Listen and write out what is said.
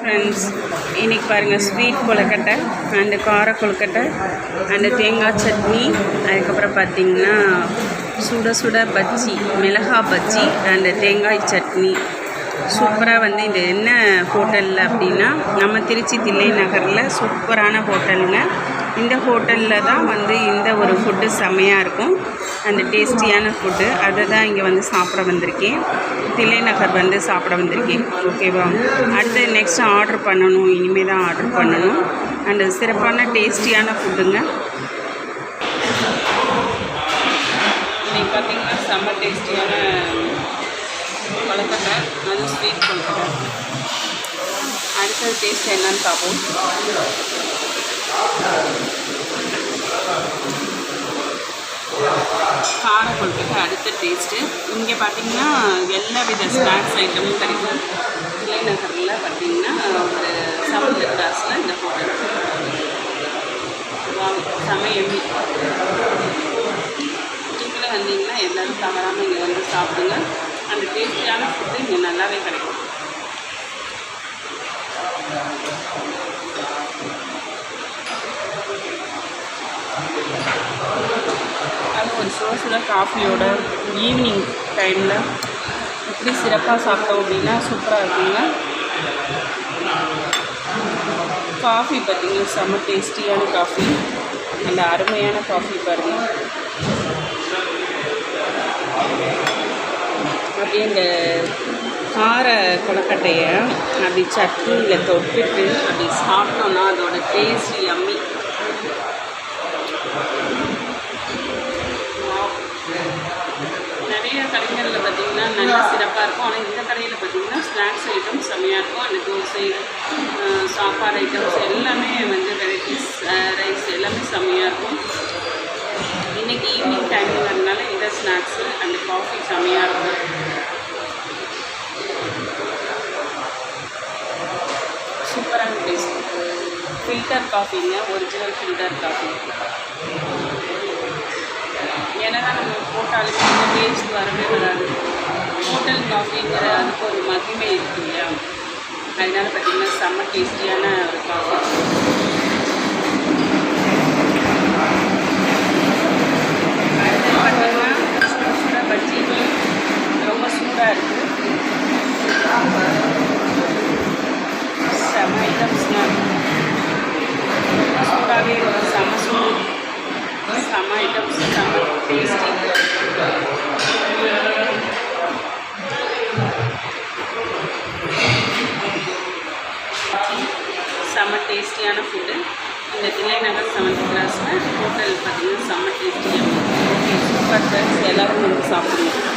Friends, இன்றைக்கி பாருங்கள் sweet kozhukattai and கார கொழுக்கட்டை அண்டு தேங்காய் சட்னி, அதுக்கப்புறம் பார்த்திங்கன்னா சுட சுட பஜ்ஜி, மிளகா பஜ்ஜி அண்டு தேங்காய் சட்னி. சூப்பராக வந்து இது என்ன ஹோட்டலில் அப்படின்னா நம்ம திருச்சி தில்லை நகரில் சூப்பரான ஹோட்டலுங்க. இந்த ஹோட்டலில் தான் வந்து இந்த ஒரு ஃபுட்டு செம்மையாக இருக்கும், அந்த டேஸ்டியான ஃபுட்டு. அதை தான் இங்கே வந்து சாப்பிட வந்திருக்கேன், தில்லை நகர் வந்து சாப்பிட வந்திருக்கேன். ஓகேவா, அடுத்து நெக்ஸ்ட் ஆர்டர் பண்ணணும், இனிமேல் தான் ஆர்டர் பண்ணணும். அண்டு சிறப்பான டேஸ்டியான ஃபுட்டுங்க. இன்றைக்கி பார்த்திங்கன்னா செம்ம டேஸ்டியான கொழுக்கட்டை, அது ஸ்வீட் கொழுக்கட்டை. அடுத்தது டேஸ்ட் என்னன்னு பார்ப்போம். கார கொழுக்கட்டை அடுத்த டேஸ்ட்டு. இங்கே பார்த்திங்கன்னா எல்லா வித ஸ்நாக்ஸ் ஐட்டமும் கிடைக்கும். தில்லை நகரில் பார்த்திங்கன்னா ஒரு 7th கிளாஸில் இந்த ஹோட்டல் சமையல். நீங்களே வந்தீங்கன்னா எல்லோரும் தவறாமல் இங்கே வந்து சாப்பிடுங்க. அந்த டேஸ்டியான ஃபுட்டு இங்கே நல்லாவே கிடைக்கும். அது ஒரு சுட காஃபியோட ஈவினிங் டைமில் இப்படி சிறப்பாக சாப்பிட்டோம் அப்படின்னா சூப்பராக இருக்குங்க. காஃபி பார்த்திங்கன்னா செம்ம டேஸ்டியான காஃபி, அந்த அருமையான காஃபி பாருங்கள். அப்படியே இந்த கார கொழுக்கட்டையை அப்படி சட்னியில் தொட்டுட்டு அப்படி சாப்பிட்டோன்னா அதோட டேஸ்ட் யம்மி. நிறைய கடைகளில் பார்த்திங்கன்னா நல்லா சிறப்பாக இருக்கும், ஆனால் இந்த கடையில் பார்த்திங்கன்னா ஸ்நாக்ஸ் ஐட்டம்ஸ் செம்மையாக இருக்கும். அந்த தோசை, சாப்பாடு ஐட்டம்ஸ் எல்லாமே வந்து வெரைட்டிஸ், ரைஸ் எல்லாமே செம்மையாக இருக்கும். இன்றைக்கி ஈவினிங் டைமில் வரனால இந்த ஸ்நாக்ஸு அந்த காஃபி செம்மையாக இருக்கும். சூப்பரான டேஸ்ட். ஃபில்டர் காஃபிங்க, ஒரிஜினல் ஃபில்டர் காஃபி. ஏன்னா நம்ம போட்டாலுமே இந்த டேஸ்ட் வரவே வராது. ஹோட்டல் காஃபிங்கிற அதுக்கு ஒரு மகிமை இருக்கு இல்லையா, அதனால பார்த்திங்கன்னா செம்ம டேஸ்டியான ஒரு காஃபி. அடுத்து பார்த்திங்கன்னா சுட சுட பஜ்ஜி ரொம்ப சூடாக இருக்குது. செம்ம ஐட்டம்ஸ்னால் சூடாகவே இருக்கும், செம்ம சூடு, செம்ம ஐட்டம்ஸ், செம்ம டேஸ்டி. செம்ம டேஸ்டியான ஃபுட்டு. இந்த தில்லை நகர் 7th கிளாஸில் ஹோட்டல் பார்த்திங்கன்னா செம்ம டேஸ்டியாக. ஓகே, சூப்பர் ஃப்ரெண்ட்ஸ், எல்லோரும் வந்து சாப்பிடுங்க.